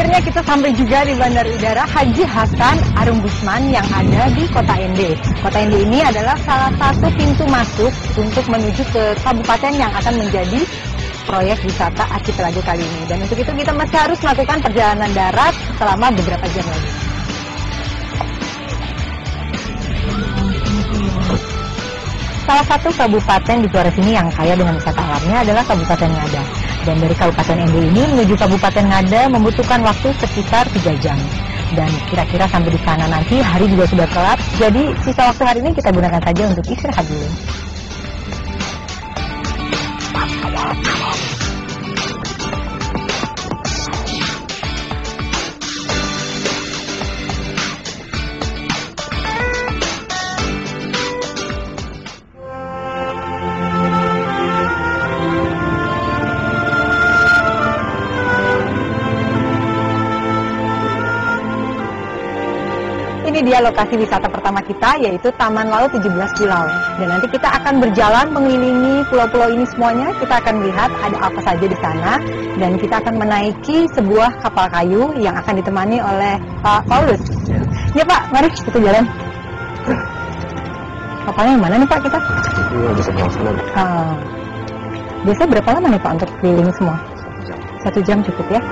akhirnya kita sampai juga di Bandara Udara Haji Hasan Arum Gusman yang ada di Kota Ende. Kota Ende ini adalah salah satu pintu masuk untuk menuju ke kabupaten yang akan menjadi proyek wisata Archipelago kali ini. Dan untuk itu kita masih harus melakukan perjalanan darat selama beberapa jam lagi. Salah satu kabupaten di Flores ini yang kaya dengan wisata alamnya adalah Kabupaten Ngada. Dan dari Kabupaten Ende ini menuju Kabupaten Ngada membutuhkan waktu sekitar 3 jam. Dan kira-kira sampai di sana nanti hari juga sudah gelap. Jadi sisa waktu hari ini kita gunakan saja untuk istirahat dulu. Ini dia lokasi wisata pertama kita, yaitu Taman Laut 17 Pulau. Dan nanti kita akan berjalan mengelilingi pulau-pulau ini semuanya. Kita akan melihat ada apa saja di sana. Dan kita akan menaiki sebuah kapal kayu yang akan ditemani oleh Pak Paulus. Ya Pak, mari kita jalan. Kapalnya yang mana nih Pak kita? Iya, di sebelah sana. Biasa berapa lama nih Pak untuk keliling semua? 1 jam cukup ya?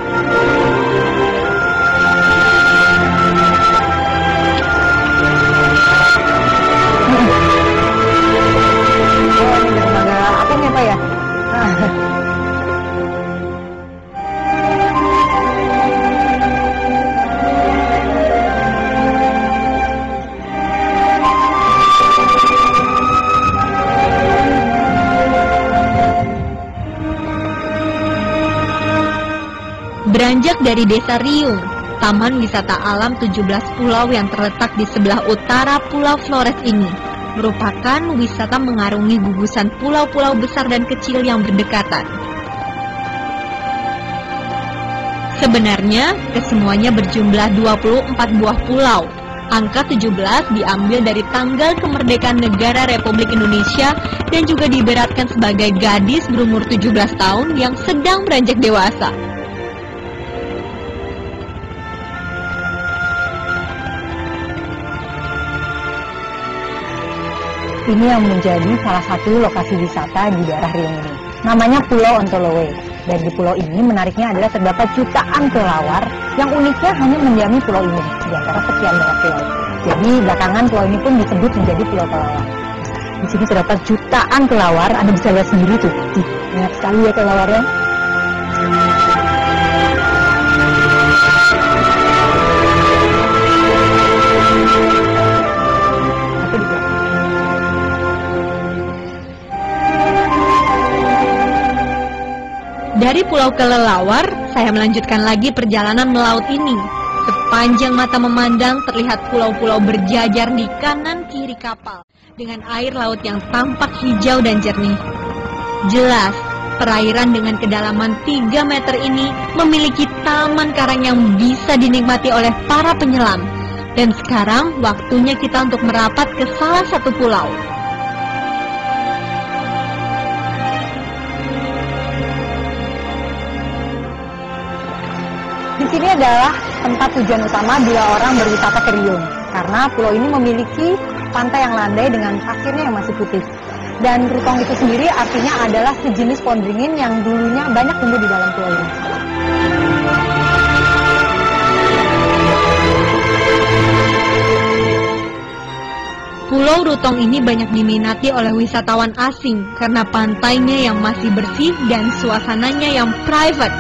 Beranjak dari Desa Riung, Taman Wisata Alam 17 Pulau yang terletak di sebelah utara Pulau Flores ini merupakan wisata mengarungi gugusan pulau-pulau besar dan kecil yang berdekatan. Sebenarnya, kesemuanya berjumlah 24 buah pulau. Angka 17 diambil dari tanggal kemerdekaan negara Republik Indonesia dan juga diibaratkan sebagai gadis berumur 17 tahun yang sedang beranjak dewasa. Ini yang menjadi salah satu lokasi wisata di daerah Riung ini. Namanya Pulau Ontolowe. Dan di pulau ini menariknya adalah terdapat jutaan kelelawar yang uniknya hanya mendiami pulau ini di antara sekian banyak pulau. Jadi belakangan pulau ini pun disebut menjadi Pulau Kelelawar. Di sini terdapat jutaan kelelawar, Anda bisa lihat sendiri tuh. Banyak sekali ya kelelawarnya. Dari Pulau Kelelawar, saya melanjutkan lagi perjalanan melaut ini. Sepanjang mata memandang, terlihat pulau-pulau berjajar di kanan kiri kapal, dengan air laut yang tampak hijau dan jernih. Jelas, perairan dengan kedalaman 3 meter ini memiliki taman karang yang bisa dinikmati oleh para penyelam. Dan sekarang, waktunya kita untuk merapat ke salah satu pulau. Di sini adalah tempat tujuan utama bila orang berwisata ke Riung, karena pulau ini memiliki pantai yang landai dengan pasirnya yang masih putih. Dan rutong itu sendiri artinya adalah sejenis pohon beringin yang dulunya banyak tumbuh di dalam pulau ini. Pulau Rutong ini banyak diminati oleh wisatawan asing karena pantainya yang masih bersih dan suasananya yang private.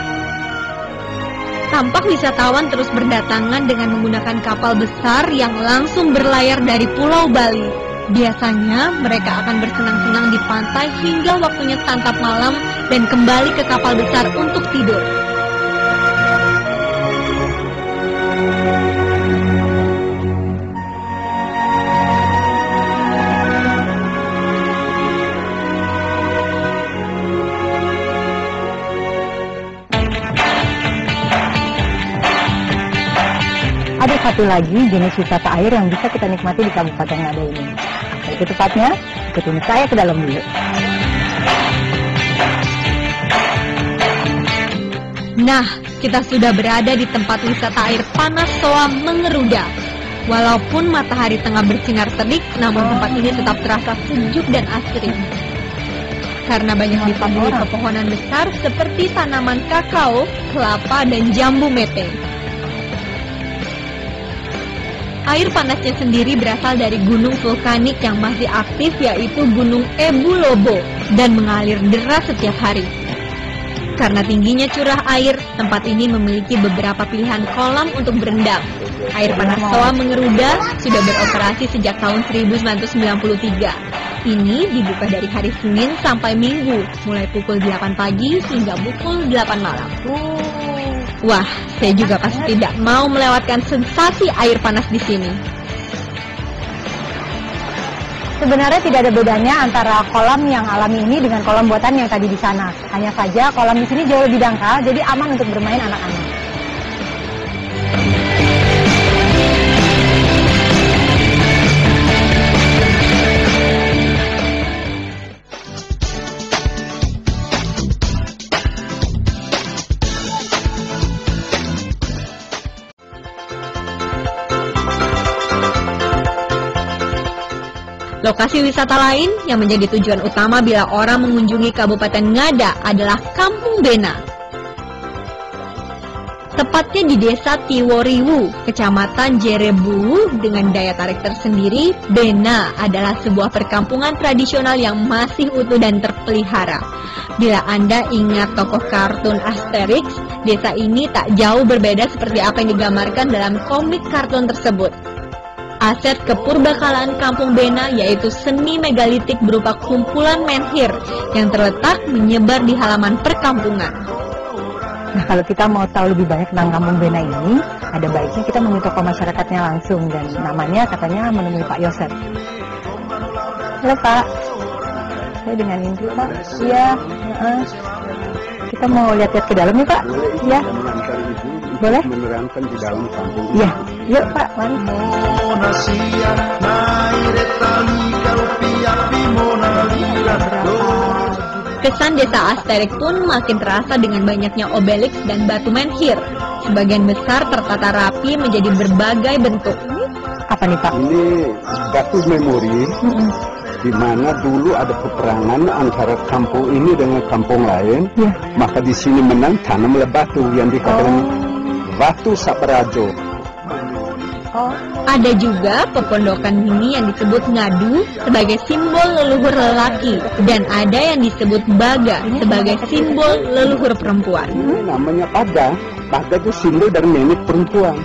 Tampak wisatawan terus berdatangan dengan menggunakan kapal besar yang langsung berlayar dari Pulau Bali. Biasanya mereka akan bersenang-senang di pantai hingga waktunya santap malam dan kembali ke kapal besar untuk tidur. Ada satu lagi jenis wisata air yang bisa kita nikmati di Kabupaten Ngada ini. Itu tepatnya, ikutin saya ke dalam dulu. Nah, Kita sudah berada di tempat wisata air panas Soa Mengeruda. Walaupun matahari tengah bersinar terik, namun tempat ini tetap terasa sejuk dan asri. Karena banyak dipenuhi pepohonan besar seperti tanaman kakao, kelapa, dan jambu mete. Air panasnya sendiri berasal dari gunung vulkanik yang masih aktif, yaitu Gunung Ebu Lobo, dan mengalir deras setiap hari. Karena tingginya curah air, tempat ini memiliki beberapa pilihan kolam untuk berendam. Air panas Soa Mengeruda sudah beroperasi sejak tahun 1993. Ini dibuka dari hari Senin sampai Minggu, mulai pukul 8 pagi hingga pukul 8 malam. Wah, saya juga pasti tidak mau melewatkan sensasi air panas di sini. Sebenarnya tidak ada bedanya antara kolam yang alami ini dengan kolam buatan yang tadi di sana. Hanya saja kolam di sini jauh lebih dangkal, jadi aman untuk bermain anak-anak. Lokasi wisata lain yang menjadi tujuan utama bila orang mengunjungi Kabupaten Ngada adalah Kampung Bena. Tepatnya di Desa Tiworiwu, Kecamatan Jerebu, dengan daya tarik tersendiri, Bena adalah sebuah perkampungan tradisional yang masih utuh dan terpelihara. Bila Anda ingat tokoh kartun Asterix, desa ini tak jauh berbeda seperti apa yang digambarkan dalam komik kartun tersebut. Aset kepurbakalaan Kampung Bena yaitu seni megalitik berupa kumpulan menhir yang terletak menyebar di halaman perkampungan. Nah, kalau kita mau tahu lebih banyak tentang Kampung Bena ini, ada baiknya kita menemui tokoh masyarakatnya langsung, dan namanya katanya menemui Pak Yosef. Halo Pak, saya dengan Indri Pak. Iya, kita mau lihat-lihat ke dalam nih Pak. Iya. Boleh? Menerangkan di dalam kampung. Iya, yuk Pak, mari. Kesan desa Asterix pun makin terasa dengan banyaknya obelisk dan batu menhir. Sebagian besar tertata rapi menjadi berbagai bentuk. Apa nih Pak? Ini batu memori, di mana dulu ada peperangan antara kampung ini dengan kampung lain. Ya. Maka di sini menang tanamlah batu yang dikatakan Batu Saparajo. Ada juga pepondokan mini yang disebut ngadu sebagai simbol leluhur lelaki, dan ada yang disebut baga sebagai simbol leluhur perempuan. Ini namanya pada. Pada itu simbol dari nenek perempuan.